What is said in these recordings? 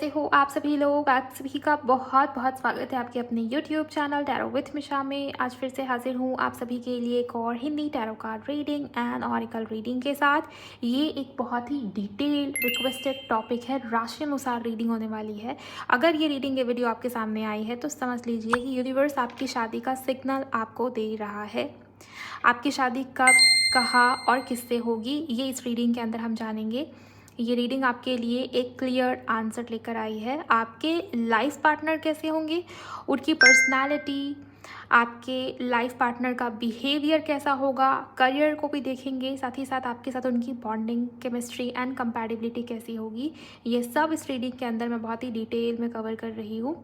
कैसे हो आप सभी लोग। आप सभी का बहुत बहुत स्वागत है आपके अपने YouTube चैनल टैरो विथ मिशा में। आज फिर से हाजिर हूँ आप सभी के लिए एक और Hindi tarot card reading and oracle reading के साथ। ये एक बहुत ही डिटेल्ड रिक्वेस्टेड टॉपिक है, राशि अनुसार रीडिंग होने वाली है। अगर ये रीडिंग ये वीडियो आपके सामने आई है तो समझ लीजिए कि यूनिवर्स आपकी शादी का सिग्नल आपको दे रहा है। आपकी शादी कब, कहाँ और किससे होगी, ये इस रीडिंग के अंदर हम जानेंगे। ये रीडिंग आपके लिए एक क्लियर आंसर लेकर आई है। आपके लाइफ पार्टनर कैसे होंगे, उनकी पर्सनालिटी, आपके लाइफ पार्टनर का बिहेवियर कैसा होगा, करियर को भी देखेंगे, साथ ही साथ आपके साथ उनकी बॉन्डिंग, केमिस्ट्री एंड कंपैटिबिलिटी कैसी होगी। ये सब इस रीडिंग के अंदर मैं बहुत ही डिटेल में कवर कर रही हूँ।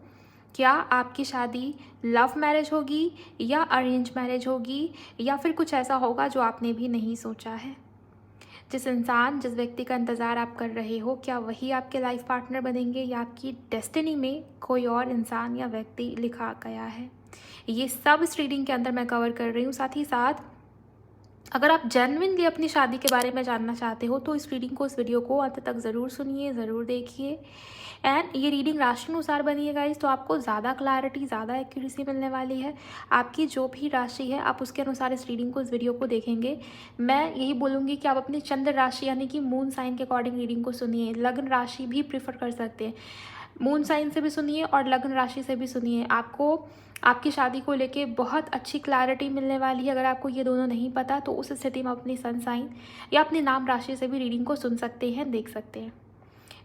क्या आपकी शादी लव मैरिज होगी या अरेंज मैरिज होगी, या फिर कुछ ऐसा होगा जो आपने भी नहीं सोचा है। जिस व्यक्ति का इंतज़ार आप कर रहे हो, क्या वही आपके लाइफ पार्टनर बनेंगे या आपकी डेस्टिनी में कोई और इंसान या व्यक्ति लिखा गया है। ये सब इस रीडिंग के अंदर मैं कवर कर रही हूँ। साथ ही साथ अगर आप जेन्युइनली अपनी शादी के बारे में जानना चाहते हो तो इस वीडियो को अंत तक ज़रूर सुनिए, ज़रूर देखिए। एंड ये रीडिंग राशि अनुसार बनी है गाइस, तो आपको ज़्यादा क्लैरिटी, ज़्यादा एक्यूरेसी मिलने वाली है। आपकी जो भी राशि है आप उसके अनुसार इस वीडियो को देखेंगे। मैं यही बोलूँगी कि आप अपनी चंद्र राशि यानी कि मून साइन के अकॉर्डिंग रीडिंग को सुनिए। लग्न राशि भी प्रीफर कर सकते हैं, मून साइन से भी सुनिए और लग्न राशि से भी सुनिए। आपको आपकी शादी को लेके बहुत अच्छी क्लैरिटी मिलने वाली है। अगर आपको ये दोनों नहीं पता तो उस स्थिति में अपनी सन साइन या अपने नाम राशि से भी रीडिंग को सुन सकते हैं, देख सकते हैं।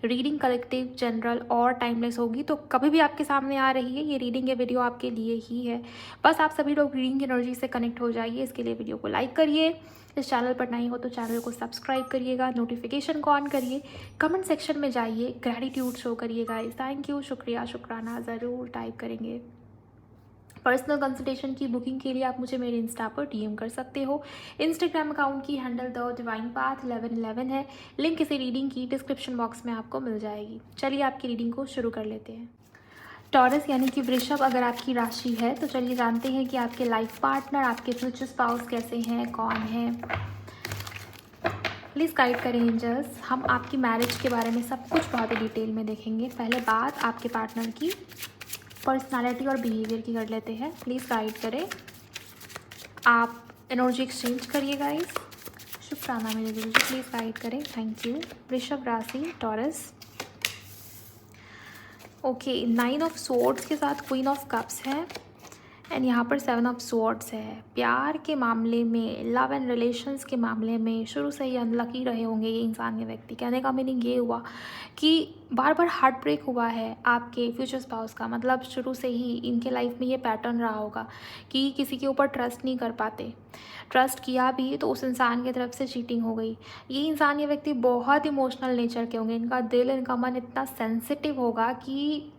रीडिंग कलेक्टिव, जनरल और टाइमलेस होगी, तो कभी भी आपके सामने आ रही है ये रीडिंग, ये वीडियो आपके लिए ही है। बस आप सभी लोग रीडिंग की एनर्जी से कनेक्ट हो जाइए। इसके लिए वीडियो को लाइक करिए, इस चैनल पर नए हो तो चैनल को सब्सक्राइब करिएगा, नोटिफिकेशन को ऑन करिए, कमेंट सेक्शन में जाइए, ग्रैटिट्यूड शो करिएगा, थैंक यू, शुक्रिया, शुक्राना ज़रूर टाइप करेंगे। पर्सनल कंसल्टेशन की बुकिंग के लिए आप मुझे मेरे इंस्टा पर डीएम कर सकते हो। इंस्टाग्राम अकाउंट की हैंडल द डिवाइन पाथ 1111 है। लिंक इसी रीडिंग की डिस्क्रिप्शन बॉक्स में आपको मिल जाएगी। चलिए आपकी रीडिंग को शुरू कर लेते हैं। टॉरस यानी कि वृषभ अगर आपकी राशि है तो चलिए जानते हैं कि आपके लाइफ पार्टनर, आपके फ्यूचर स्पाउस कैसे हैं, कौन है। प्लीज़ गाइड करें एंजल्स। हम आपकी मैरिज के बारे में सब कुछ बहुत ही डिटेल में देखेंगे। पहले बात आपके पार्टनर की पर्सनालिटी और बिहेवियर की कर लेते हैं। प्लीज़ गाइड करें, आप एनर्जी एक्सचेंज करिए गाइस। शुक्राना मेरे गुरु जी, प्लीज़ गाइड करें, थैंक यू। वृषभ राशि, टॉरस। ओके, 9 ऑफ स्वॉर्ड्स के साथ क्वीन ऑफ कप्स है एंड यहाँ पर 7 ऑफ स्वॉर्ड्स है। प्यार के मामले में, लव एंड रिलेशंस के मामले में शुरू से ही अनलकी रहे होंगे ये इंसान, ये व्यक्ति। कहने का मीनिंग ये हुआ कि बार बार हार्ट ब्रेक हुआ है आपके फ्यूचर स्पाउस का। मतलब शुरू से ही इनके लाइफ में ये पैटर्न रहा होगा कि किसी के ऊपर ट्रस्ट नहीं कर पाते, ट्रस्ट किया भी तो उस इंसान की तरफ से चीटिंग हो गई। ये इंसान, ये व्यक्ति बहुत इमोशनल नेचर के होंगे। इनका दिल, इनका मन इतना सेंसिटिव होगा कि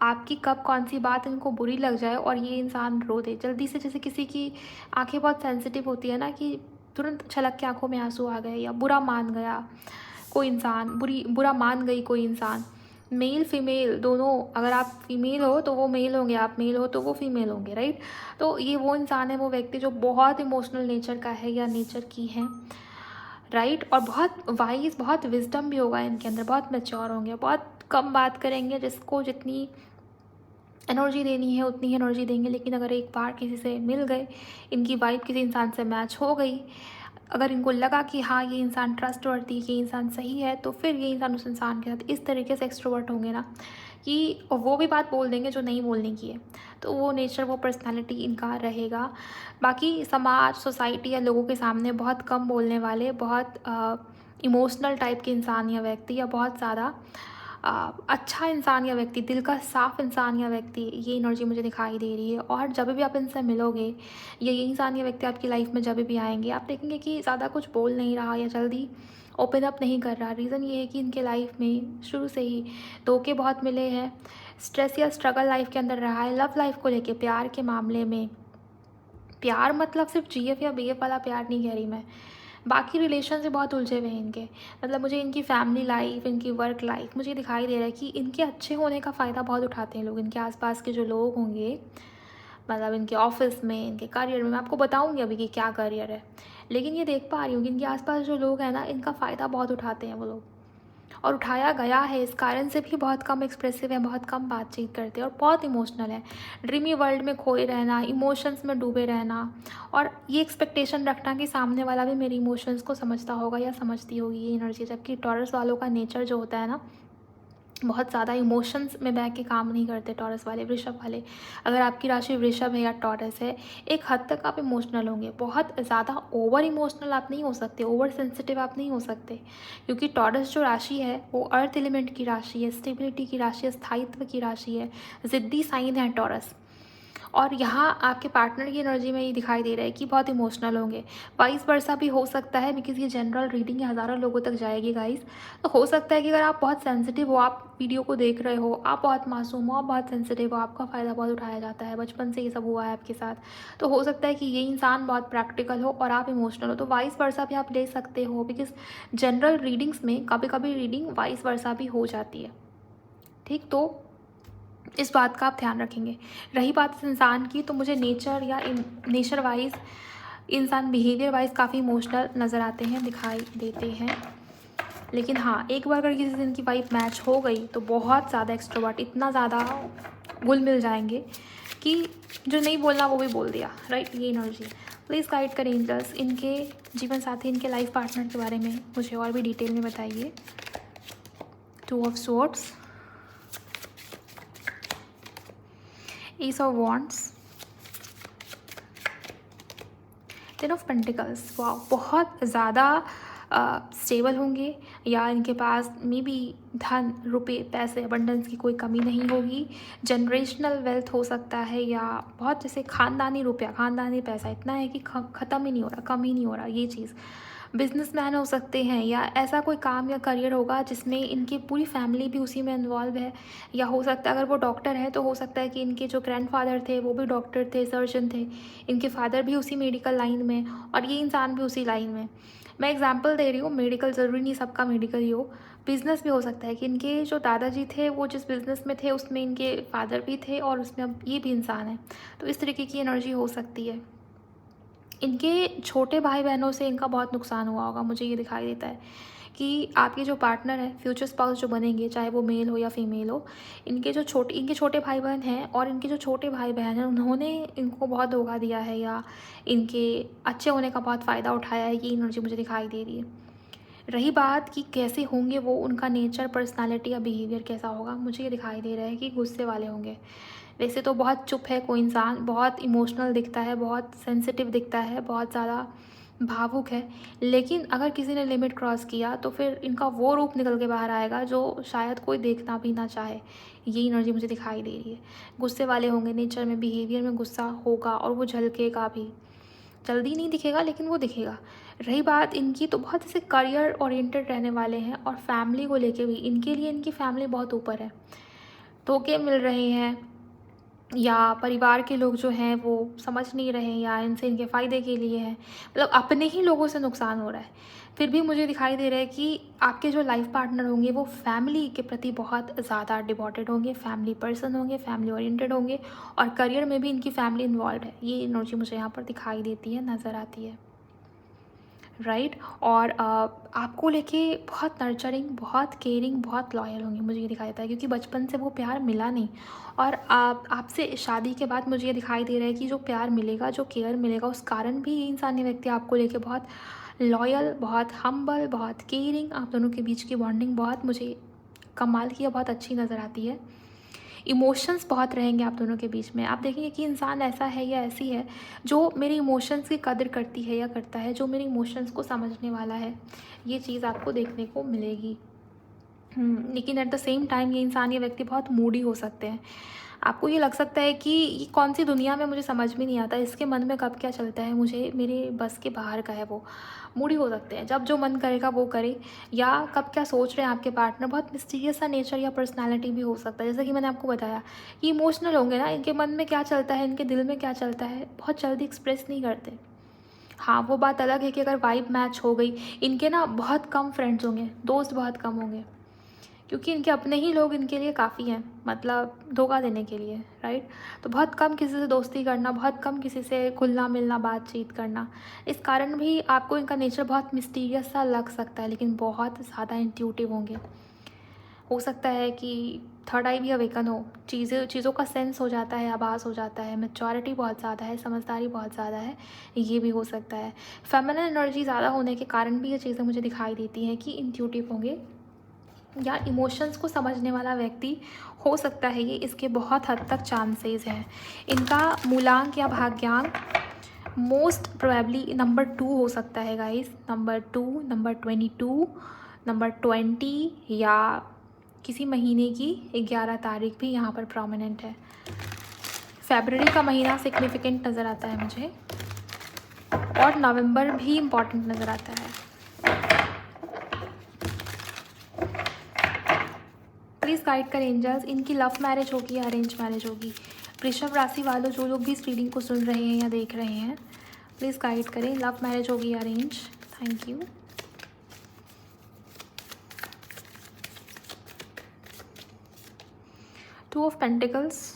आपकी कब कौन सी बात इनको बुरी लग जाए और ये इंसान रो दे जल्दी से। जैसे किसी की आंखें बहुत सेंसिटिव होती है ना, कि तुरंत छलक के आंखों में आंसू आ गए, या बुरा मान गया कोई इंसान, बुरा मान गई कोई इंसान। मेल फीमेल दोनों, अगर आप फीमेल हो तो वो मेल होंगे, आप मेल हो तो वो फीमेल होंगे, राइट। तो ये वो इंसान है, वो व्यक्ति जो बहुत इमोशनल नेचर का है या नेचर की है, राइट। और बहुत वाइज, बहुत विजडम भी होगा इनके अंदर, बहुत मैच्योर होंगे, बहुत कम बात करेंगे। जिसको जितनी एनर्जी देनी है उतनी ही एनर्जी देंगे। लेकिन अगर एक बार किसी से मिल गए, इनकी वाइब किसी इंसान से मैच हो गई, अगर इनको लगा कि हाँ ये इंसान ट्रस्टवर्दी, ये इंसान सही है, तो फिर ये इंसान उस इंसान के साथ इस तरीके से एक्सट्रोवर्ट होंगे ना कि वो भी बात बोल देंगे जो नहीं बोलने की है। तो वो नेचर, वो पर्सनालिटी इनका रहेगा। बाकी समाज, सोसाइटी या लोगों के सामने बहुत कम बोलने वाले, बहुत इमोशनल टाइप के इंसान या व्यक्ति, या बहुत ज़्यादा अच्छा इंसान या व्यक्ति, दिल का साफ इंसान या व्यक्ति, ये एनर्जी मुझे दिखाई दे रही है। और जब भी आप इनसे मिलोगे या ये इंसान या व्यक्ति आपकी लाइफ में जब भी आएंगे, आप देखेंगे कि ज़्यादा कुछ बोल नहीं रहा या जल्दी ओपन अप नहीं कर रहा। रीज़न ये है कि इनके लाइफ में शुरू से ही धोखे बहुत मिले हैं, स्ट्रेस या स्ट्रगल लाइफ के अंदर रहा है। लव लाइफ को लेके, प्यार के मामले में, प्यार मतलब सिर्फ जीएफ या बीएफ वाला प्यार नहीं कह रही मैं, बाकी रिलेशन से बहुत उलझे हुए हैं इनके। मतलब मुझे इनकी फैमिली लाइफ, इनकी वर्क लाइफ, मुझे दिखाई दे रहा है कि इनके अच्छे होने का फ़ायदा बहुत उठाते हैं लोग। इनके आसपास के जो लोग होंगे, मतलब इनके ऑफिस में, इनके करियर में, मैं आपको बताऊंगी अभी कि क्या करियर है, लेकिन ये देख पा रही हूँ कि इनके आसपास जो लोग हैं ना, इनका फ़ायदा बहुत उठाते हैं वो लोग। और उठाया गया है, इस कारण से भी बहुत कम एक्सप्रेसिव है, बहुत कम बातचीत करते हैं और बहुत इमोशनल है। ड्रीमी वर्ल्ड में खोए रहना, इमोशंस में डूबे रहना और ये एक्सपेक्टेशन रखना कि सामने वाला भी मेरे इमोशंस को समझता होगा या समझती होगी, ये एनर्जी। जबकि टॉरस वालों का नेचर जो होता है ना, बहुत ज़्यादा इमोशंस में बह के काम नहीं करते टॉरस वाले, वृषभ वाले। अगर आपकी राशि वृषभ है या टॉरस है, एक हद तक आप इमोशनल होंगे, बहुत ज़्यादा ओवर इमोशनल आप नहीं हो सकते, ओवर सेंसिटिव आप नहीं हो सकते, क्योंकि टॉरस जो राशि है वो अर्थ एलिमेंट की राशि है, स्टेबिलिटी की राशि है, स्थायित्व की राशि है, ज़िद्दी साइन है टॉरस। और यहाँ आपके पार्टनर की एनर्जी में ये दिखाई दे रहा है कि बहुत इमोशनल होंगे। वाइस वर्सा भी हो सकता है, बिकॉज ये जनरल रीडिंग हज़ारों लोगों तक जाएगी गाइस। तो हो सकता है कि अगर आप बहुत सेंसिटिव हो, आप वीडियो को देख रहे हो, आप बहुत मासूम हो, आप बहुत सेंसिटिव हो, आपका फ़ायदा बहुत उठाया जाता है, बचपन से ये सब हुआ है आपके साथ, तो हो सकता है कि ये इंसान बहुत प्रैक्टिकल हो और आप इमोशनल हो। तो वाइस वर्सा भी आप ले सकते हो, बिकॉज जनरल रीडिंग्स में कभी कभी रीडिंग वाइस वर्सा भी हो जाती है। ठीक, तो इस बात का आप ध्यान रखेंगे। रही बात इस इंसान की, तो मुझे नेचर या नेचर वाइज इंसान बिहेवियर वाइज काफ़ी इमोशनल नज़र आते हैं, दिखाई देते हैं। लेकिन हाँ, एक बार अगर किसी दिन की वाइब मैच हो गई तो बहुत ज़्यादा एक्सट्रोवर्ट, इतना ज़्यादा घुल मिल जाएंगे कि जो नहीं बोलना वो भी बोल दिया, राइट। ये एनर्जी प्लीज़ गाइड करें एंजल्स, इनके जीवन साथी, इनके लाइफ पार्टनर के बारे में मुझे और भी डिटेल में बताइए। 2 of swords, Ace of Wands, 10 of pentacles. वाह, बहुत ज़्यादा स्टेबल होंगे, या इनके पास मे बी धन, रुपए, पैसे, अबंडेंस की कोई कमी नहीं होगी। जनरेशनल वेल्थ हो सकता है, या बहुत जैसे खानदानी रुपया, खानदानी पैसा इतना है कि ख़त्म ही नहीं हो रहा, कम ही नहीं हो रहा, ये चीज़। बिजनेसमैन हो सकते हैं, या ऐसा कोई काम या करियर होगा जिसमें इनकी पूरी फैमिली भी उसी में इन्वॉल्व है। या हो सकता है अगर वो डॉक्टर है तो हो सकता है कि इनके जो ग्रैंडफादर थे वो भी डॉक्टर थे, सर्जन थे, इनके फादर भी उसी मेडिकल लाइन में और ये इंसान भी उसी लाइन में। मैं एग्जांपल दे रही हूँ, मेडिकल ज़रूरी नहीं सबका मेडिकल ही हो, बिज़नेस भी हो सकता है कि इनके जो दादाजी थे वो जिस बिज़नेस में थे उसमें इनके फादर भी थे और उसमें अब ये भी इंसान है। तो इस तरीके की एनर्जी हो सकती है। इनके छोटे भाई बहनों से इनका बहुत नुकसान हुआ होगा, मुझे ये दिखाई देता है कि आपके जो पार्टनर है, फ्यूचर स्पाउस जो बनेंगे, चाहे वो मेल हो या फीमेल हो, इनके छोटे भाई बहन हैं और इनके जो छोटे भाई बहन हैं उन्होंने इनको बहुत धोखा दिया है या इनके अच्छे होने का बहुत फ़ायदा उठाया है, ये एनर्जी मुझे दिखाई दे रही है। रही बात कि कैसे होंगे वो, उनका नेचर, पर्सनालिटी या बिहेवियर कैसा होगा, मुझे ये दिखाई दे रहा है कि गुस्से वाले होंगे। वैसे तो बहुत चुप है कोई इंसान, बहुत इमोशनल दिखता है, बहुत सेंसिटिव दिखता है, बहुत ज़्यादा भावुक है, लेकिन अगर किसी ने लिमिट क्रॉस किया तो फिर इनका वो रूप निकल के बाहर आएगा जो शायद कोई देखना भी ना चाहे। ये एनर्जी मुझे दिखाई दे रही है। गुस्से वाले होंगे, नेचर में, बिहेवियर में गुस्सा होगा और वो झलकेगा भी, जल्दी नहीं दिखेगा लेकिन वो दिखेगा। रही बात इनकी, तो बहुत ऐसे करियर ओरिएंटेड रहने वाले हैं और फैमिली को लेके भी इनके लिए इनकी फैमिली बहुत ऊपर है। धोखे मिल रहे हैं या परिवार के लोग जो हैं वो समझ नहीं रहे हैं या इनसे इनके फ़ायदे के लिए है, मतलब अपने ही लोगों से नुकसान हो रहा है। फिर भी मुझे दिखाई दे रहा है कि आपके जो लाइफ पार्टनर होंगे वो फैमिली के प्रति बहुत ज़्यादा डिवोटेड होंगे, फैमिली पर्सन होंगे, फैमिली ओरिएंटेड होंगे और करियर में भी इनकी फैमिली इन्वॉल्व है। ये एनर्जी मुझे यहाँ पर दिखाई देती है, नज़र आती है, राइट। और आपको लेके बहुत नर्चरिंग, बहुत केयरिंग, बहुत लॉयल होंगे, मुझे ये दिखाई देता है, क्योंकि बचपन से वो प्यार मिला नहीं। और आपसे शादी के बाद मुझे ये दिखाई दे रहा है कि जो प्यार मिलेगा, जो केयर मिलेगा, उस कारण भी ये इंसानी व्यक्ति आपको लेके बहुत लॉयल, बहुत हम्बल, बहुत केयरिंग, आप दोनों के बीच की बॉन्डिंग बहुत मुझे कमाल की, बहुत अच्छी नज़र आती है। इमोशंस बहुत रहेंगे आप दोनों के बीच में। आप देखेंगे कि इंसान ऐसा है या ऐसी है जो मेरे इमोशंस की कदर करती है या करता है, जो मेरे इमोशंस को समझने वाला है, ये चीज़ आपको देखने को मिलेगी। लेकिन एट द सेम टाइम ये इंसान, ये व्यक्ति बहुत मूडी हो सकते हैं। आपको ये लग सकता है कि ये कौन सी दुनिया में, मुझे समझ में नहीं आता, इसके मन में कब क्या चलता है, मुझे मेरे बस के बाहर का है। वो मूडी हो सकते हैं, जब जो मन करेगा वो करे, या कब क्या सोच रहे हैं आपके पार्टनर। बहुत मिस्टीरियस सा नेचर या पर्सनालिटी भी हो सकता है, जैसे कि मैंने आपको बताया कि इमोशनल होंगे ना, इनके मन में क्या चलता है, इनके दिल में क्या चलता है, बहुत जल्दी एक्सप्रेस नहीं करते। हाँ, वो बात अलग है कि अगर वाइब मैच हो गई, इनके ना बहुत कम फ्रेंड्स होंगे, दोस्त बहुत कम होंगे, क्योंकि इनके अपने ही लोग इनके लिए काफ़ी हैं, मतलब धोखा देने के लिए, राइट। तो बहुत कम किसी से दोस्ती करना, बहुत कम किसी से घुलना मिलना, बातचीत करना, इस कारण भी आपको इनका नेचर बहुत मिस्टीरियस सा लग सकता है, लेकिन बहुत ज़्यादा इंट्यूटिव होंगे। हो सकता है कि थर्ड आई भी अवेकन हो, चीज़ों का सेंस हो जाता है, आभास हो जाता है, मैच्योरिटी बहुत ज़्यादा है, समझदारी बहुत ज़्यादा है, ये भी हो सकता है। फेमिनिन एनर्जी ज़्यादा होने के कारण भी ये चीज़ें मुझे दिखाई देती हैं कि इंट्यूटिव होंगे या इमोशंस को समझने वाला व्यक्ति हो सकता है ये, इसके बहुत हद तक चांसेस हैं। इनका मूलांक या भाग्यांक मोस्ट प्रोबेबली नंबर 2 हो सकता है गाइस, नंबर 2, नंबर 22, नंबर 20 या किसी महीने की 11 तारीख भी यहाँ पर प्रोमिनेंट है। फरवरी का महीना सिग्निफिकेंट नज़र आता है मुझे, और नवंबर भी इम्पॉर्टेंट नज़र आता है। प्लीज़ गाइड कर एंजल्स, इनकी लव मैरिज होगी या अरेंज मैरिज होगी। वृषभ राशि वालों जो लोग भी इस रीडिंग को सुन रहे हैं या देख रहे हैं, प्लीज़ गाइड करें, लव मैरिज होगी या arrange. Thank you. Two of pentacles,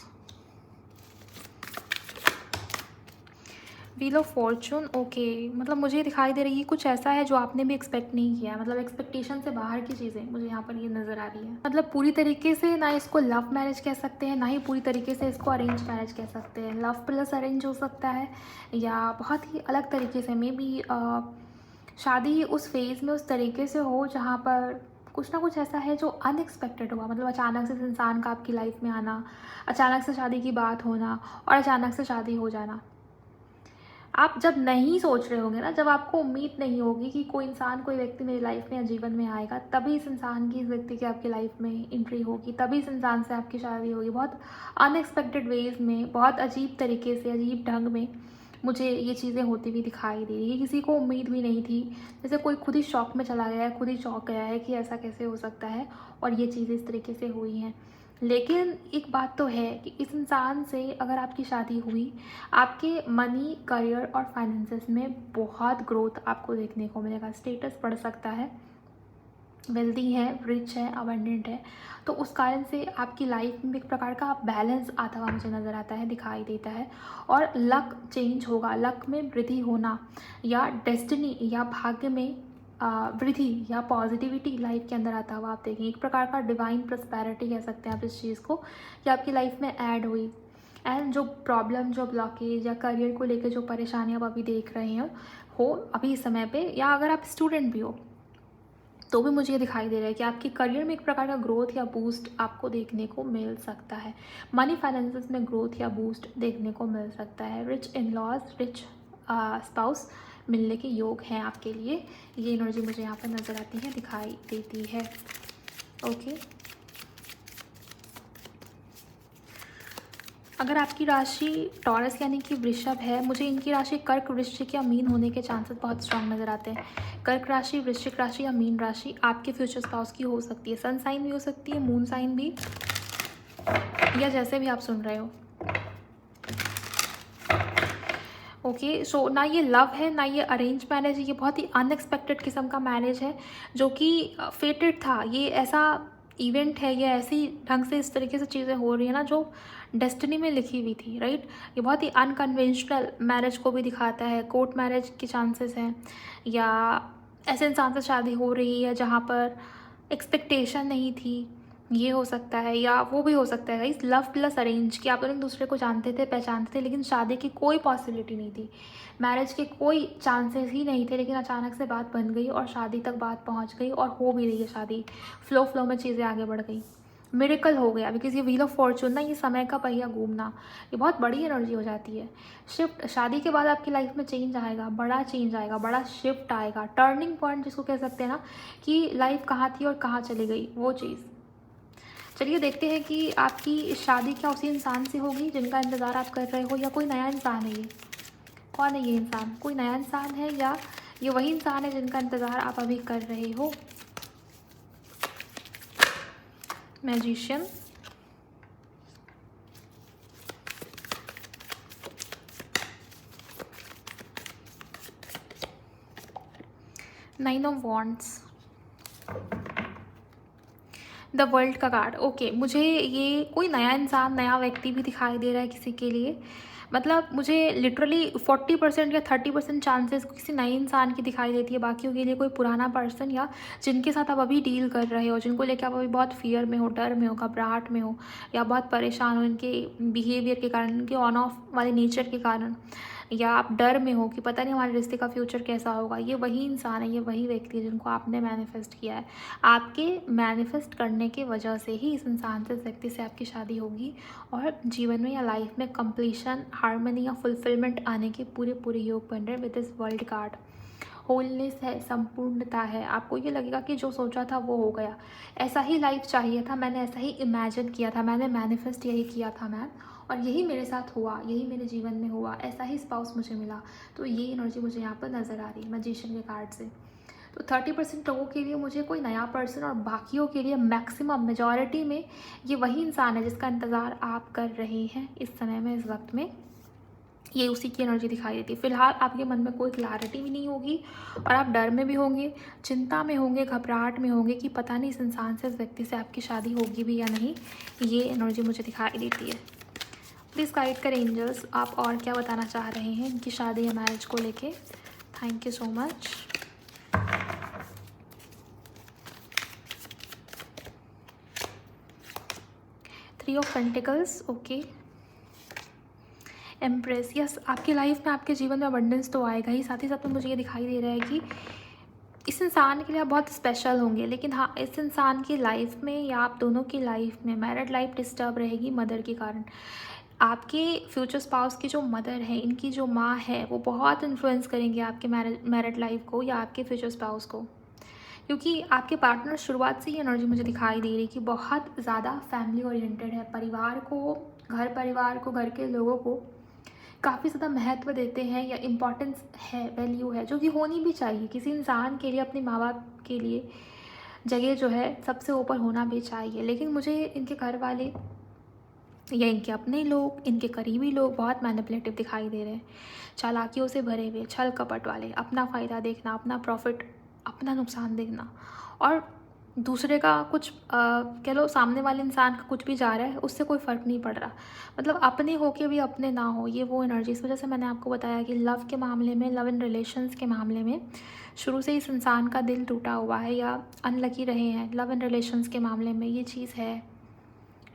wheel of Fortune. Okay, मतलब मुझे दिखाई दे रही है कुछ ऐसा है जो आपने भी एक्सपेक्ट नहीं किया है, मतलब एक्सपेक्टेशन से बाहर की चीज़ें मुझे यहाँ पर ये नज़र आ रही है। मतलब पूरी तरीके से ना इसको लव मैरिज कह सकते हैं, ना ही पूरी तरीके से इसको अरेंज मैरिज कह सकते हैं। लव प्लस अरेंज हो सकता है, या बहुत ही अलग तरीके से मे बी शादी उस फेज़ में उस तरीके से हो जहाँ पर कुछ ना कुछ ऐसा है जो अनएक्सपेक्टेड हुआ, मतलब अचानक से इस इंसान का आपकी लाइफ में आना, अचानक से शादी की बात होना और अचानक से शादी हो जाना। आप जब नहीं सोच रहे होंगे ना, जब आपको उम्मीद नहीं होगी कि कोई इंसान, कोई व्यक्ति मेरी लाइफ में या जीवन में आएगा, तभी इस इंसान की, इस व्यक्ति की आपकी लाइफ में एंट्री होगी, तभी इस इंसान से आपकी शादी होगी। बहुत अनएक्सपेक्टेड वेज में, बहुत अजीब तरीके से, अजीब ढंग में मुझे ये चीज़ें होती हुई दिखाई दे रही है। किसी को उम्मीद भी नहीं थी, जैसे कोई खुद ही शॉक में चला गया है, खुद ही चौंक गया है कि ऐसा कैसे हो सकता है, और ये चीज़ें इस तरीके से हुई हैं। लेकिन एक बात तो है कि इस इंसान से अगर आपकी शादी हुई, आपके मनी, करियर और फाइनेंसेस में बहुत ग्रोथ आपको देखने को मिलेगा। स्टेटस बढ़ सकता है, वेल्दी है, रिच है, अबंडेंट है, तो उस कारण से आपकी लाइफ में एक प्रकार का बैलेंस आता हुआ मुझे नज़र आता है, दिखाई देता है। और लक चेंज होगा, लक में वृद्धि होना, या डेस्टिनी या भाग्य में वृद्धि या पॉजिटिविटी लाइफ के अंदर आता हुआ आप देखेंगे। एक प्रकार का डिवाइन प्रॉस्पेरिटी कह सकते हैं आप इस चीज़ को, कि आपकी लाइफ में ऐड हुई। एंड जो प्रॉब्लम, जो ब्लॉकेज या करियर को लेकर जो परेशानियाँ आप अभी देख रहे हैं हो अभी इस समय पे, या अगर आप स्टूडेंट भी हो तो भी मुझे ये दिखाई दे रहा है कि आपके करियर में एक प्रकार का ग्रोथ या बूस्ट आपको देखने को मिल सकता है। मनी फाइनेंसेस में ग्रोथ या बूस्ट देखने को मिल सकता है। Rich in laws, rich spouse मिलने के योग हैं आपके लिए। ये एनर्जी मुझे यहाँ पर नज़र आती है, दिखाई देती है। ओके, अगर आपकी राशि टॉरस यानी कि वृषभ है, मुझे इनकी राशि कर्क, वृश्चिक या मीन होने के चांसेस बहुत स्ट्रांग नज़र आते हैं। कर्क राशि, वृश्चिक राशि या मीन राशि आपके फ्यूचर स्पाउस की हो सकती है। सन साइन भी हो सकती है, मून साइन भी, या जैसे भी आप सुन रहे हो। ओके, सो ना ये लव है, ना ये अरेंज मैरिज है, ये बहुत ही अनएक्सपेक्टेड किस्म का मैरिज है जो कि फेटेड था। ये ऐसा इवेंट है, ये ऐसी ढंग से इस तरीके से चीज़ें हो रही है ना जो डेस्टिनी में लिखी हुई थी, राइट। ये बहुत ही अनकन्वेंशनल मैरिज को भी दिखाता है। कोर्ट मैरिज के चांसेस हैं, या ऐसे इंसान से शादी हो रही है जहाँ पर एक्सपेक्टेशन नहीं थी, ये हो सकता है। या वो भी हो सकता है इस लव प्लस अरेंज, कि आप दोनों एक दूसरे को जानते थे, पहचानते थे, लेकिन शादी की कोई पॉसिबिलिटी नहीं थी, मैरिज के कोई चांसेस ही नहीं थे, लेकिन अचानक से बात बन गई और शादी तक बात पहुंच गई, और हो भी रही है शादी। फ्लो में चीज़ें आगे बढ़ गई, मिरेकल हो गया। बिकॉज ये व्हील ऑफ फॉर्चून ना, ये समय का पहिया घूमना, ये बहुत बड़ी एनर्जी हो जाती है। शिफ्ट, शादी के बाद आपकी लाइफ में चेंज आएगा, बड़ा चेंज आएगा, बड़ा शिफ्ट आएगा, टर्निंग पॉइंट जिसको कह सकते हैं ना, कि लाइफ कहाँ थी और कहाँ चली गई, वो चीज़। चलिए देखते हैं कि आपकी शादी क्या उसी इंसान से होगी जिनका इंतज़ार आप कर रहे हो, या कोई नया इंसान है। ये कौन है? ये इंसान कोई नया इंसान है, या ये वही इंसान है जिनका इंतज़ार आप अभी कर रहे हो। Magician, nine of wands, the world का कार्ड। ओके, मुझे ये कोई नया इंसान, नया व्यक्ति भी दिखाई दे रहा है किसी के लिए। मतलब मुझे लिटरली 40% या 30% चांसेस किसी नए इंसान की दिखाई देती है, बाकियों के लिए कोई पुराना पर्सन या जिनके साथ आप अभी डील कर रहे हो, जिनको लेकर आप अभी बहुत फियर में हो, डर में हो, घबराहट में हो, या बहुत परेशान हो इनके बिहेवियर के कारण, इनके ऑन ऑफ वाले नेचर के कारण, या आप डर में हो कि पता नहीं हमारे रिश्ते का फ्यूचर कैसा होगा। ये वही इंसान है, ये वही व्यक्ति है जिनको आपने मैनिफेस्ट किया है। आपके मैनिफेस्ट करने की वजह से ही इस इंसान से, इस व्यक्ति से आपकी शादी होगी और जीवन में या लाइफ में कंप्लीशन, हार्मनी या फुलफिलमेंट आने के पूरे पूरे योग बन रहे हैं with this world card. Wholeness है, संपूर्णता है। आपको ये लगेगा कि जो सोचा था वो हो गया, ऐसा ही लाइफ चाहिए था, मैंने ऐसा ही इमेजिन किया था, मैंने मैनिफेस्ट यही किया था मैम, और यही मेरे साथ हुआ, यही मेरे जीवन में हुआ, ऐसा ही स्पाउस मुझे मिला। तो ये एनर्जी मुझे यहाँ पर नज़र आ रही है मैजिशियन के कार्ड से। तो 30% लोगों के लिए मुझे कोई नया पर्सन, और बाकियों के लिए मैक्सिमम मेजॉरिटी में ये वही इंसान है जिसका इंतज़ार आप कर रहे हैं इस समय में, इस वक्त में। ये उसी की एनर्जी दिखाई देती है। फिलहाल आपके मन में कोई क्लैरिटी भी नहीं होगी और आप डर में भी होंगे, चिंता में होंगे, घबराहट में होंगे कि पता नहीं इस इंसान से, इस व्यक्ति से आपकी शादी होगी भी या नहीं। ये एनर्जी मुझे दिखाई देती है। प्लीज़ गाइड करें एंजल्स, आप और क्या बताना चाह रहे हैं इनकी शादी या मैरिज को लेके। Thank you so much. Three of pentacles, okay. Empress, yes, आपकी लाइफ में, आपके जीवन में अबंडेंस तो आएगा ही, साथ ही साथ में मुझे ये दिखाई दे रहा है कि इस इंसान के लिए आप बहुत स्पेशल होंगे। लेकिन हाँ, इस इंसान की लाइफ में या आप दोनों की लाइफ में मैरिड लाइफ डिस्टर्ब रहेगी मदर के कारण। आपके फ्यूचर स्पाउस की जो मदर है, इनकी जो माँ है, वो बहुत इन्फ्लुएंस करेंगे आपके मैरिड लाइफ को या आपके फ्यूचर स्पाउस को। क्योंकि आपके पार्टनर शुरुआत से ही एनर्जी मुझे दिखाई दे रही कि बहुत ज़्यादा फैमिली ओरिएंटेड है, परिवार को, घर परिवार को, घर के लोगों को काफ़ी ज़्यादा महत्व देते हैं या इम्पॉर्टेंस है, वैल्यू है, जो कि होनी भी चाहिए। किसी इंसान के लिए, अपने माँ बाप के लिए जगह जो है सबसे ऊपर होना भी चाहिए। लेकिन मुझे इनके घर वाले या इनके अपने लोग, इनके करीबी लोग बहुत मैनिपुलेटिव दिखाई दे रहे हैं, चालाकियों से भरे हुए, छल कपट वाले, अपना फ़ायदा देखना, अपना प्रॉफिट, अपना नुकसान देखना, और दूसरे का कुछ कह लो, सामने वाले इंसान का कुछ भी जा रहा है उससे कोई फ़र्क नहीं पड़ रहा। मतलब अपने हो के भी अपने ना हो, ये वो एनर्जी। इस वजह से मैंने आपको बताया कि लव के मामले में, लव इन रिलेशंस के मामले में शुरू से इस इंसान का दिल टूटा हुआ है या अनलकी रहे हैं लव इन रिलेशंस के मामले में, ये चीज़ है,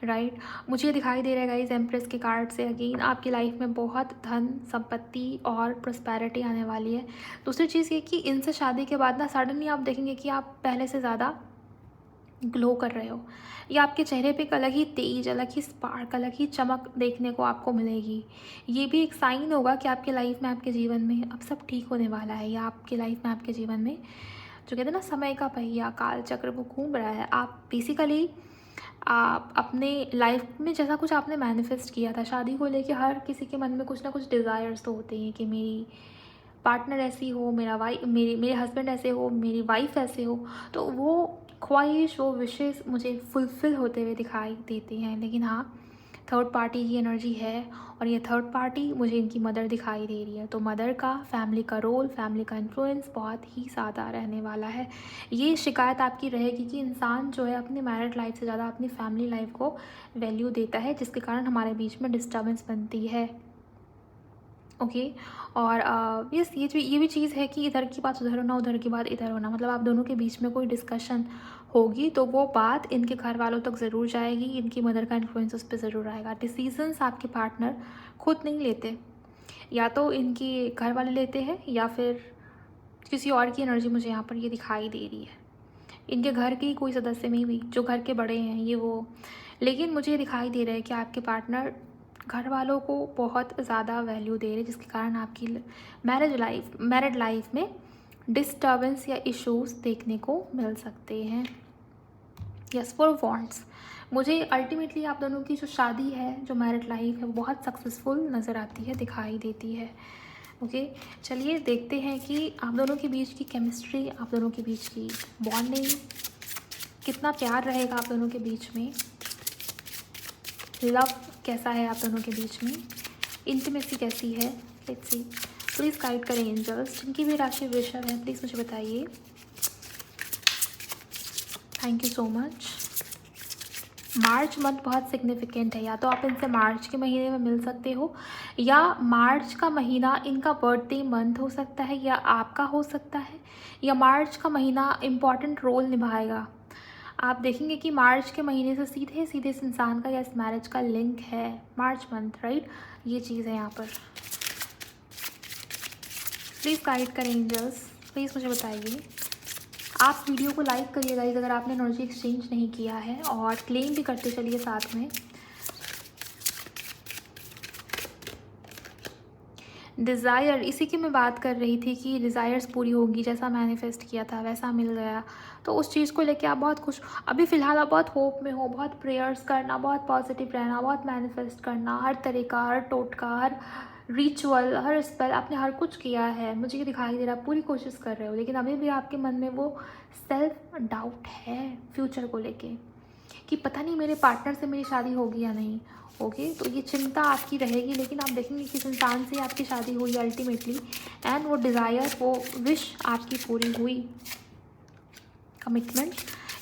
राइट। मुझे दिखाई दे रहा है गाइस एम्प्रेस के कार्ड से, अगेन आपकी लाइफ में बहुत धन, संपत्ति और प्रॉस्पेरिटी आने वाली है। दूसरी चीज़ ये कि इनसे शादी के बाद ना सडनली आप देखेंगे कि आप पहले से ज़्यादा ग्लो कर रहे हो, या आपके चेहरे पे एक अलग ही तेज, अलग ही स्पार्क, अलग ही चमक देखने को आपको मिलेगी। ये भी एक साइन होगा कि आपके लाइफ में, आपके जीवन में अब सब ठीक होने वाला है, या आपके लाइफ में, आपके जीवन में जो कहते हैं ना समय का पहिया, काल चक्र, वो घूम रहा है। आप बेसिकली आप अपने लाइफ में जैसा कुछ आपने मैनिफेस्ट किया था, शादी को लेके हर किसी के मन में कुछ ना कुछ डिज़ायर्स तो होते हैं कि मेरी पार्टनर ऐसी हो, मेरे हस्बैंड ऐसे हो, मेरी वाइफ ऐसे हो। तो वो ख्वाहिश, वो विशेष मुझे फुलफ़िल होते हुए दिखाई देती हैं। लेकिन हाँ, थर्ड पार्टी की एनर्जी है, और ये थर्ड पार्टी मुझे इनकी मदर दिखाई दे रही है। तो मदर का, फैमिली का रोल, फैमिली का इन्फ्लुएंस बहुत ही ज़्यादा रहने वाला है। ये शिकायत आपकी रहेगी कि इंसान जो है अपनी मैरिड लाइफ से ज़्यादा अपनी फैमिली लाइफ को वैल्यू देता है, जिसके कारण हमारे बीच में डिस्टर्बेंस बनती है। ओके। और यस, ये भी चीज़ है कि इधर की बात उधर होना, उधर की बात इधर होना। मतलब आप दोनों के बीच में कोई डिस्कशन होगी तो वो बात इनके घर वालों तक ज़रूर जाएगी, इनकी मदर का इन्फ्लुएंस उस पर ज़रूर आएगा। डिसीजंस आपके पार्टनर खुद नहीं लेते, या तो इनके घर वाले लेते हैं या फिर किसी और की एनर्जी मुझे यहाँ पर ये दिखाई दे रही है। इनके घर के ही कोई सदस्य में भी, जो घर के बड़े हैं, ये वो। लेकिन मुझे ये दिखाई दे रहा है कि आपके पार्टनर घर वालों को बहुत ज़्यादा वैल्यू दे रहे हैं, जिसके कारण आपकी मैरिड लाइफ में डिस्टर्बेंस या इश्यूज देखने को मिल सकते हैं। यस, फॉर वॉन्ट्स, मुझे अल्टीमेटली आप दोनों की जो शादी है, जो मैरिड लाइफ है, वो बहुत सक्सेसफुल नज़र आती है, दिखाई देती है। ओके, चलिए देखते हैं कि आप दोनों के बीच की केमिस्ट्री, आप दोनों के बीच की बॉन्डिंग, कितना प्यार रहेगा आप दोनों के बीच में, लव कैसा है आप दोनों के बीच में, इंटीमेसी कैसी है। लेट्स सी, प्लीज़ गाइड करें एंजल्स। जिनकी भी राशि वृषभ है प्लीज़ मुझे बताइए। Thank you so much. March month बहुत सिग्निफिकेंट है, या तो आप इनसे मार्च के महीने में मिल सकते हो, या मार्च का महीना इनका बर्थडे मंथ हो सकता है या आपका हो सकता है, या मार्च का महीना इम्पॉर्टेंट रोल निभाएगा। आप देखेंगे कि मार्च के महीने से सीधे सीधे इस इंसान का या इस मैरिज का लिंक है, मार्च मंथ, राइट। ये चीज़ है यहाँ पर। प्लीज़ गाइड करें एंजल्स, प्लीज़ मुझे बताइए। आप वीडियो को लाइक करिए गाइस अगर आपने एनर्जी एक्सचेंज नहीं किया है, और क्लेम भी करते चलिए साथ में। डिज़ायर, इसी की मैं बात कर रही थी कि डिज़ायर्स पूरी होंगी, जैसा मैनिफेस्ट किया था वैसा मिल गया। तो उस चीज़ को लेके आप बहुत खुश, अभी फ़िलहाल आप बहुत होप में हो, बहुत प्रेयर्स करना, बहुत पॉजिटिव रहना, बहुत मैनिफेस्ट करना, हर तरीका, हर टोटका, हर रिचुअल, हर स्पेल, आपने हर कुछ किया है, मुझे ये दिखाई दे रहा है, पूरी कोशिश कर रहे हो, लेकिन अभी भी आपके मन में वो सेल्फ डाउट है फ्यूचर को लेके कि पता नहीं मेरे पार्टनर से मेरी शादी होगी या नहीं होगी। तो ये चिंता आपकी रहेगी, लेकिन आप देखेंगे किस इंसान से आपकी शादी हुई अल्टीमेटली, एंड वो डिज़ायर, वो विश आपकी पूरी हुई। कमिटमेंट,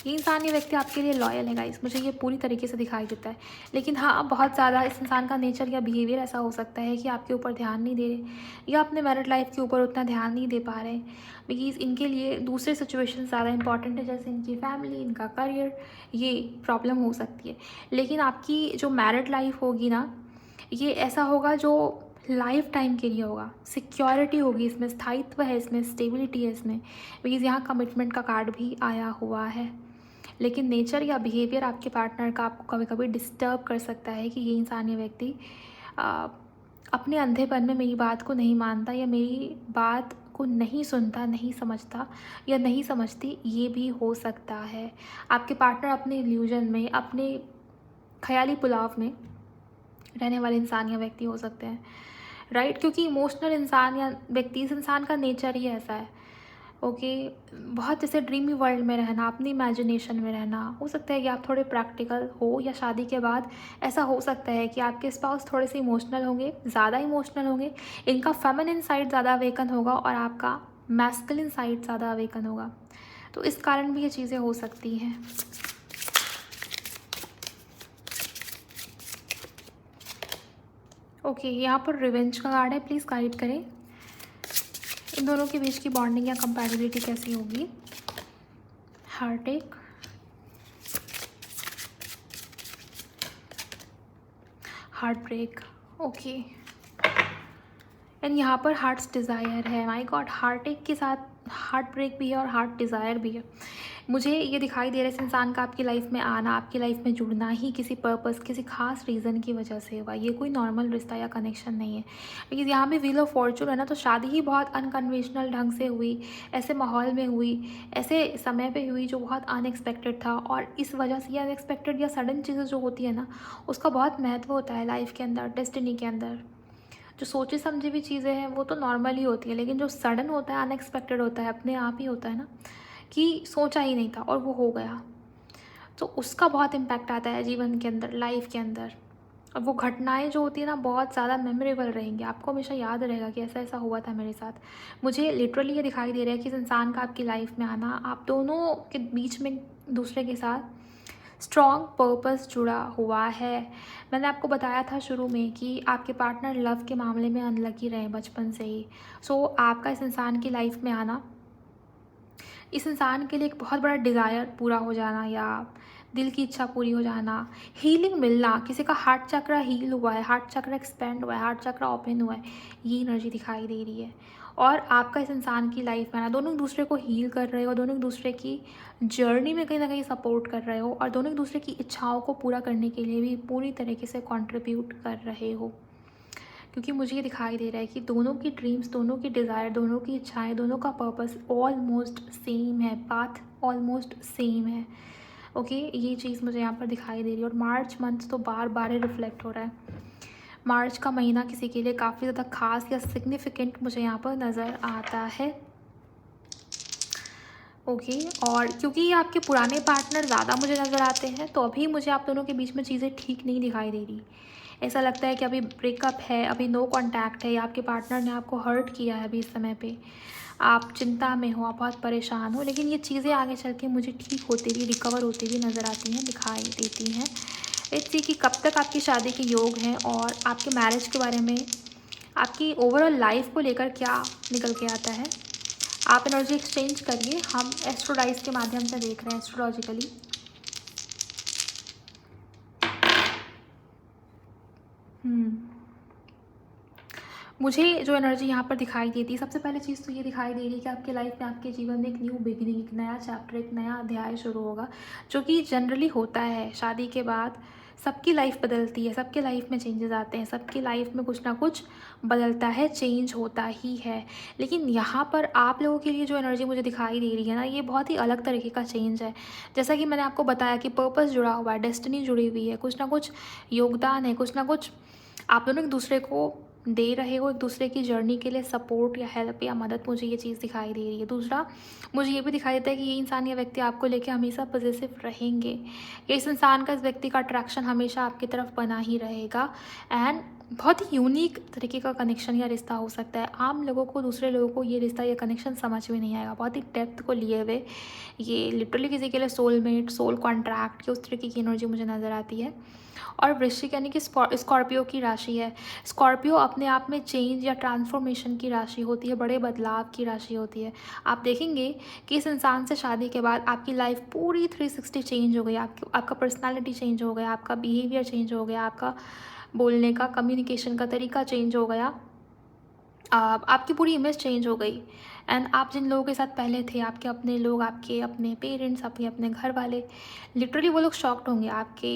ये इंसान, ये व्यक्ति आपके लिए लॉयल है गाइस, मुझे ये पूरी तरीके से दिखाई देता है। लेकिन हाँ, बहुत ज़्यादा इस इंसान का नेचर या बिहेवियर ऐसा हो सकता है कि आपके ऊपर ध्यान नहीं दे रहे, या अपने मैरिड लाइफ के ऊपर उतना ध्यान नहीं दे पा रहे, बिकॉज इनके लिए दूसरे सिचुएशन ज़्यादा इंपॉर्टेंट है, जैसे इनकी फैमिली, इनका करियर, ये प्रॉब्लम हो सकती है। लेकिन आपकी जो मैरिड लाइफ होगी ना, ये ऐसा होगा जो लाइफ टाइम के लिए होगा, सिक्योरिटी होगी इसमें, स्थायित्व है इसमें, स्टेबिलिटी है इसमें, बिकॉज यहाँ कमिटमेंट का कार्ड भी आया हुआ है। लेकिन नेचर या बिहेवियर आपके पार्टनर का आपको कभी कभी डिस्टर्ब कर सकता है कि ये इंसान, ये व्यक्ति अपने अंधेपन में मेरी बात को नहीं मानता, या मेरी बात को नहीं सुनता, नहीं समझता या नहीं समझती, ये भी हो सकता है। आपके पार्टनर अपने इल्यूजन में, अपने ख्याली पुलाव में रहने वाले इंसान या व्यक्ति हो सकते हैं, राइट। क्योंकि इमोशनल इंसान या व्यक्ति, इस इंसान का नेचर ही ऐसा है, ओके। बहुत जैसे ड्रीमी वर्ल्ड में रहना, अपनी इमेजिनेशन में रहना। हो सकता है कि आप थोड़े प्रैक्टिकल हो, या शादी के बाद ऐसा हो सकता है कि आपके स्पाउस थोड़े से इमोशनल होंगे, ज़्यादा इमोशनल होंगे, इनका फेमिनिन साइड ज़्यादा अवेकन होगा और आपका मैस्कुलिन साइड ज़्यादा अवेकन होगा। तो इस कारण भी ये चीज़ें हो सकती हैं। ओके, यहाँ पर रिवेंज का कार्ड है, प्लीज़ गाइड करें इन दोनों के बीच की बॉन्डिंग या कंपैटिबिलिटी कैसी होगी। Heart break, okay. एंड यहाँ पर हार्ट्स डिज़ायर है, माय गॉड, हार्ट एक के साथ हार्ट ब्रेक भी है और हार्ट डिज़ायर भी है। मुझे ये दिखाई दे रहा है इस इंसान का आपकी लाइफ में आना, आपकी लाइफ में जुड़ना ही किसी पर्पस, किसी खास रीज़न की वजह से हुआ। ये कोई नॉर्मल रिश्ता या कनेक्शन नहीं है, बिकॉज यहाँ भी व्हील ऑफ फॉर्चून है ना, तो शादी ही बहुत अनकन्वेंशनल ढंग से हुई, ऐसे माहौल में हुई, ऐसे समय पे हुई जो बहुत अनएक्सपेक्टेड था। और इस वजह से ये अनएक्सपेक्टेड या सडन चीज़ें जो होती है ना, उसका बहुत महत्व होता है लाइफ के अंदर, डेस्टिनी के अंदर। जो सोची समझी भी चीज़ें हैं वो तो नॉर्मल ही होती है, लेकिन जो सडन होता है, अनएक्सपेक्टेड होता है, अपने आप ही होता है ना, कि सोचा ही नहीं था और वो हो गया, तो उसका बहुत इम्पैक्ट आता है जीवन के अंदर, लाइफ के अंदर। और वो घटनाएं जो होती है ना, बहुत ज़्यादा मेमोरेबल रहेंगी, आपको हमेशा याद रहेगा कि ऐसा ऐसा हुआ था मेरे साथ। मुझे लिटरली ये दिखाई दे रहा है कि इस इंसान का आपकी लाइफ में आना, आप दोनों के बीच में दूसरे के साथ स्ट्रॉन्ग पर्पस जुड़ा हुआ है। मैंने आपको बताया था शुरू में कि आपके पार्टनर लव के मामले में अनलकी रहे बचपन से ही। सो आपका इस इंसान की लाइफ में आना, इस इंसान के लिए एक बहुत बड़ा डिज़ायर पूरा हो जाना, या दिल की इच्छा पूरी हो जाना, हीलिंग मिलना, किसी का हार्ट चक्र हील हुआ है, हार्ट चक्र एक्सपेंड हुआ है, हार्ट चक्र ओपन हुआ है, ये एनर्जी दिखाई दे रही है। और आपका इस इंसान की लाइफ में आना, दोनों एक दूसरे को हील कर रहे हो, दोनों एक दूसरे की जर्नी में कहीं ना कहीं सपोर्ट कर रहे हो, और दोनों एक दूसरे की इच्छाओं को पूरा करने के लिए भी पूरी तरीके से कंट्रीब्यूट कर रहे हो। क्योंकि मुझे ये दिखाई दे रहा है कि दोनों की ड्रीम्स, दोनों की डिज़ायर, दोनों की इच्छाएं, दोनों का पर्पस ऑलमोस्ट सेम है, पाथ ऑलमोस्ट सेम है, ओके। ये चीज़ मुझे यहाँ पर दिखाई दे रही है। और मार्च मंथ तो बार बार रिफ्लेक्ट हो रहा है। मार्च का महीना किसी के लिए काफ़ी ज़्यादा खास या सिग्निफिकेंट मुझे यहाँ पर नज़र आता है, ओके। और क्योंकि ये आपके पुराने पार्टनर ज़्यादा मुझे नज़र आते हैं, तो अभी मुझे आप दोनों के बीच में चीज़ें ठीक नहीं दिखाई दे रही। ऐसा लगता है कि अभी ब्रेकअप है, अभी नो कांटेक्ट है, या आपके पार्टनर ने आपको हर्ट किया है अभी इस समय पे। आप चिंता में हो, आप बहुत परेशान हो, लेकिन ये चीज़ें आगे चल के मुझे ठीक होती हुई, रिकवर होती हुई नज़र आती हैं, दिखाई देती हैं। लेट्स सी कि कब तक आपकी शादी के योग हैं और आपके मैरिज के बारे में, आपकी ओवरऑल लाइफ को लेकर क्या निकल के आता है। आप एनर्जी एक्सचेंज करिए, हम एस्ट्रोडाइज के माध्यम से देख रहे हैं एस्ट्रोलॉजिकली। मुझे जो एनर्जी यहाँ पर दिखाई देती है, सबसे पहले चीज़ तो ये दिखाई दे रही है कि आपके लाइफ में, आपके जीवन में एक न्यू बिगिनिंग, एक नया चैप्टर, एक नया अध्याय शुरू होगा, जो कि जनरली होता है शादी के बाद। सबकी लाइफ बदलती है, सबके लाइफ में चेंजेस आते हैं, सबकी लाइफ में कुछ ना कुछ बदलता है, चेंज होता ही है। लेकिन यहाँ पर आप लोगों के लिए जो एनर्जी मुझे दिखाई दे रही है ना, ये बहुत ही अलग तरीके का चेंज है। जैसा कि मैंने आपको बताया कि पर्पस जुड़ा हुआ है, डेस्टिनी जुड़ी हुई है, कुछ ना कुछ योगदान है, कुछ ना कुछ आप दोनों एक दूसरे को दे रहे हो, एक दूसरे की जर्नी के लिए सपोर्ट या हेल्प या मदद, मुझे ये चीज़ दिखाई दे रही है। दूसरा, मुझे ये भी दिखाई देता है कि ये इंसान या व्यक्ति आपको लेके हमेशा पॉजिटिव रहेंगे, कि इस इंसान का, इस व्यक्ति का अट्रैक्शन हमेशा आपकी तरफ बना ही रहेगा। एंड बहुत ही यूनिक तरीके का कनेक्शन या रिश्ता हो सकता है। आम लोगों को, दूसरे लोगों को ये रिश्ता या कनेक्शन समझ में नहीं आएगा, बहुत ही डेप्थ को लिए हुए, ये लिटरली किसी के लिए सोलमेट, सोल कॉन्ट्रैक्ट की उस तरीके की एनर्जी मुझे नज़र आती है। और वृश्चिक यानी कि स्कॉर्पियो की राशि है। स्कॉर्पियो अपने आप में चेंज या ट्रांसफॉर्मेशन की राशि होती है, बड़े बदलाव की राशि होती है। आप देखेंगे कि इस इंसान से शादी के बाद आपकी लाइफ पूरी 360 चेंज हो गई, आपका पर्सनालिटी चेंज हो गया, आपका बिहेवियर चेंज हो गया, आपका बोलने का, कम्युनिकेशन का तरीका चेंज हो गया, आपकी पूरी इमेज चेंज हो गई। एंड आप जिन लोगों के साथ पहले थे, आपके अपने लोग, आपके अपने पेरेंट्स, आपके अपने घर वाले, लिटरली वो लोग शॉक्ड होंगे आपके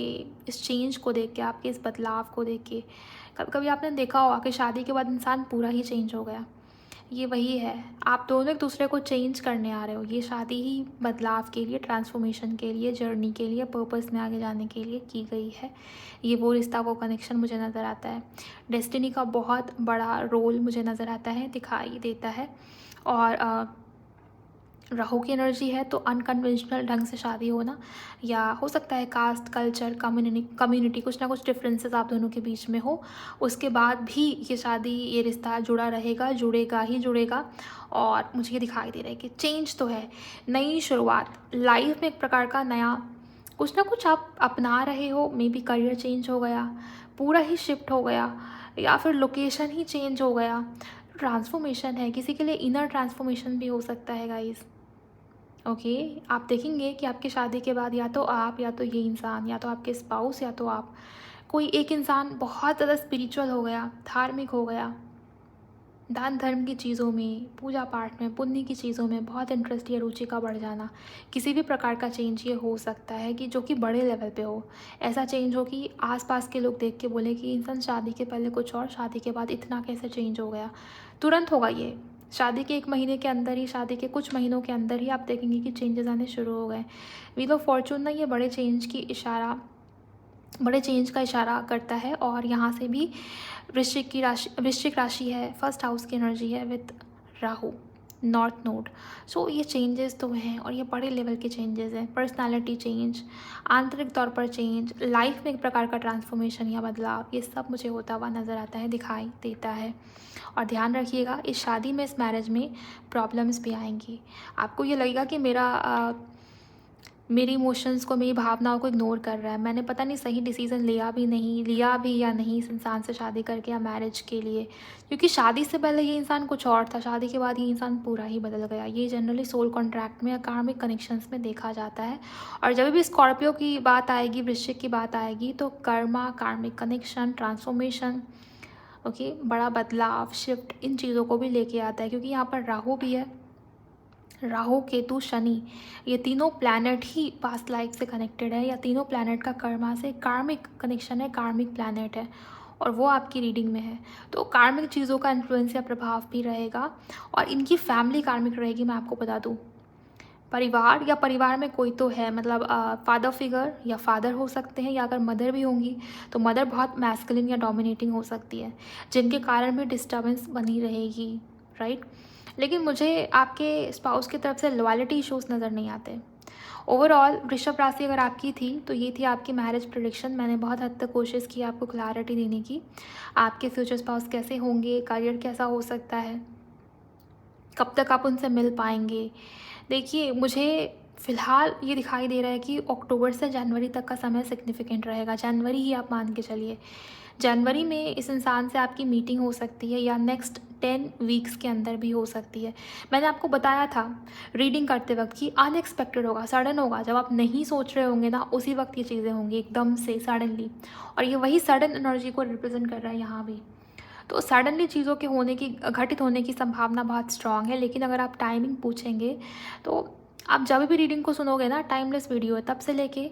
इस चेंज को देख के, आपके इस बदलाव को देख के। कभी कभी आपने देखा होगा कि शादी के बाद इंसान पूरा ही चेंज हो गया। ये वही है, आप दोनों एक दूसरे को चेंज करने आ रहे हो। ये शादी ही बदलाव के लिए, ट्रांसफॉर्मेशन के लिए, जर्नी के लिए, पर्पस में आगे जाने के लिए की गई है। ये वो रिश्ता, वो कनेक्शन मुझे नज़र आता है। डेस्टिनी का बहुत बड़ा रोल मुझे नज़र आता है, दिखाई देता है। और राहु की एनर्जी है तो अनकन्वेंशनल ढंग से शादी होना, या हो सकता है कास्ट, कल्चर, कम्युनिटी, कुछ ना कुछ डिफरेंसेस आप दोनों के बीच में हो, उसके बाद भी ये शादी, ये रिश्ता जुड़ा रहेगा, जुड़ेगा ही जुड़ेगा। और मुझे ये दिखाई दे रहा है कि चेंज तो है, नई शुरुआत, लाइफ में एक प्रकार का नया कुछ ना कुछ आप अपना रहे हो। मे बी करियर चेंज हो गया, पूरा ही शिफ्ट हो गया, या फिर लोकेशन ही चेंज हो गया। ट्रांसफॉर्मेशन है, किसी के लिए इनर ट्रांसफॉर्मेशन भी हो सकता है गाइस। ओके, आप देखेंगे कि आपकी शादी के बाद या तो आप, या तो ये इंसान, या तो आपके स्पाउस, या तो आप, कोई एक इंसान बहुत ज़्यादा स्पिरिचुअल हो गया, धार्मिक हो गया, दान धर्म की चीज़ों में, पूजा पाठ में, पुण्य की चीज़ों में बहुत इंटरेस्ट या रुचि का बढ़ जाना। किसी भी प्रकार का चेंज ये हो सकता है कि जो कि बड़े लेवल पे हो। ऐसा चेंज हो कि आसपास के लोग देख के बोले कि इंसान शादी के पहले कुछ और, शादी के बाद इतना कैसे चेंज हो गया। तुरंत होगा ये, शादी के 1 महीने के अंदर ही, शादी के कुछ महीनों के अंदर ही आप देखेंगे कि चेंजेस आने शुरू हो गए। व्हील ऑफ फॉर्चून ना, ये बड़े चेंज का इशारा करता है। और यहाँ से भी वृश्चिक राशि है, फर्स्ट हाउस की एनर्जी है विथ राहु, नॉर्थ नोड। सो ये चेंजेस तो हैं, और ये बड़े लेवल के चेंजेस हैं। पर्सनालिटी चेंज, आंतरिक तौर पर चेंज, लाइफ में एक प्रकार का ट्रांसफॉर्मेशन या बदलाव, ये सब मुझे होता हुआ नज़र आता है, दिखाई देता है। और ध्यान रखिएगा, इस शादी में, इस मैरिज में प्रॉब्लम्स भी आएंगी। आपको ये लगेगा कि मेरी इमोशंस को, मेरी भावनाओं को इग्नोर कर रहा है, मैंने पता नहीं सही डिसीज़न लिया भी या नहीं इस इंसान से शादी करके या मैरिज के लिए। क्योंकि शादी से पहले ये इंसान कुछ और था, शादी के बाद ये इंसान पूरा ही बदल गया। ये जनरली सोल कॉन्ट्रैक्ट में या कार्मिक कनेक्शंस में देखा जाता है। और जब भी स्कॉर्पियो की बात आएगी, वृश्चिक की बात आएगी, तो Karma, karmic connection, transformation, okay, बड़ा बदलाव, शिफ्ट, इन चीज़ों को भी लेके आता है। क्योंकि यहाँ पर राहु भी है, राहु, केतु, शनि, ये तीनों प्लैनेट ही पास्ट लाइफ से कनेक्टेड है, या तीनों प्लैनेट का कर्मा से कार्मिक कनेक्शन है, कार्मिक प्लैनेट है, और वो आपकी रीडिंग में है। तो कार्मिक चीज़ों का इन्फ्लुएंस या प्रभाव भी रहेगा। और इनकी फैमिली कार्मिक रहेगी, मैं आपको बता दूँ। परिवार, या परिवार में कोई तो है, मतलब फादर फिगर या फादर हो सकते हैं, या अगर मदर भी होंगी तो मदर बहुत मैस्कुलिन या डोमिनेटिंग हो सकती है, जिनके कारण भी डिस्टर्बेंस बनी रहेगी, राइट। लेकिन मुझे आपके स्पाउस की तरफ से लॉयल्टी इश्यूज नज़र नहीं आते। ओवरऑल वृषभ राशि अगर आपकी थी तो ये थी आपकी मैरिज प्रेडिक्शन। मैंने बहुत हद तक कोशिश की आपको क्लैरिटी देने की, आपके फ्यूचर स्पाउस कैसे होंगे, करियर कैसा हो सकता है, कब तक आप उनसे मिल पाएंगे। देखिए, मुझे फ़िलहाल ये दिखाई दे रहा है कि अक्टूबर से जनवरी तक का समय सिग्निफिकेंट रहेगा। जनवरी ही आप मान के चलिए। जनवरी में इस इंसान से आपकी मीटिंग हो सकती है या नेक्स्ट 10 वीक्स के अंदर भी हो सकती है। मैंने आपको बताया था रीडिंग करते वक्त कि अनएक्सपेक्टेड होगा, सडन होगा। जब आप नहीं सोच रहे होंगे ना, उसी वक्त ये चीज़ें होंगी एकदम से सडनली। और ये वही सडन एनर्जी को रिप्रेजेंट कर रहा है यहाँ भी। तो सडनली चीज़ों के होने की, घटित होने की संभावना बहुत स्ट्रांग है। लेकिन अगर आप टाइमिंग पूछेंगे तो आप जब भी रीडिंग को सुनोगे ना, टाइमलेस वीडियो है, तब से लेके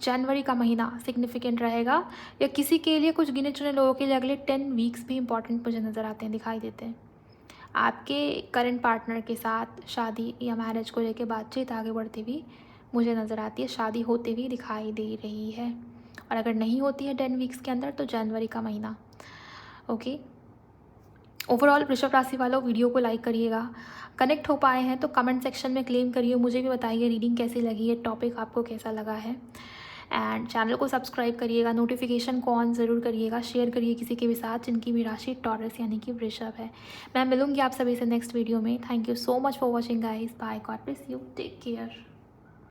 जनवरी का महीना सिग्निफिकेंट रहेगा। या किसी के लिए, कुछ गिने चुने लोगों के लिए अगले 10 वीक्स भी इंपॉर्टेंट मुझे नज़र आते हैं, दिखाई देते हैं। आपके करंट पार्टनर के साथ शादी या मैरिज को लेके बातचीत आगे बढ़ती हुई मुझे नज़र आती है, शादी होती हुई दिखाई दे रही है। और अगर नहीं होती है 10 वीक्स के अंदर, तो जनवरी का महीना। ओके, ओवरऑल वृषभ राशि वालों, वीडियो को लाइक करिएगा। कनेक्ट हो पाए हैं तो कमेंट सेक्शन में क्लेम करिए, मुझे भी बताइए रीडिंग कैसी लगी है, टॉपिक आपको कैसा लगा है। एंड चैनल को सब्सक्राइब करिएगा, नोटिफिकेशन को ऑन ज़रूर करिएगा, शेयर करिए किसी के भी साथ जिनकी भी राशि टॉरस यानी कि वृषभ है। मैं मिलूंगी आप सभी से नेक्स्ट वीडियो में। Thank you so much for watching guys. Bye, God bless you, take care.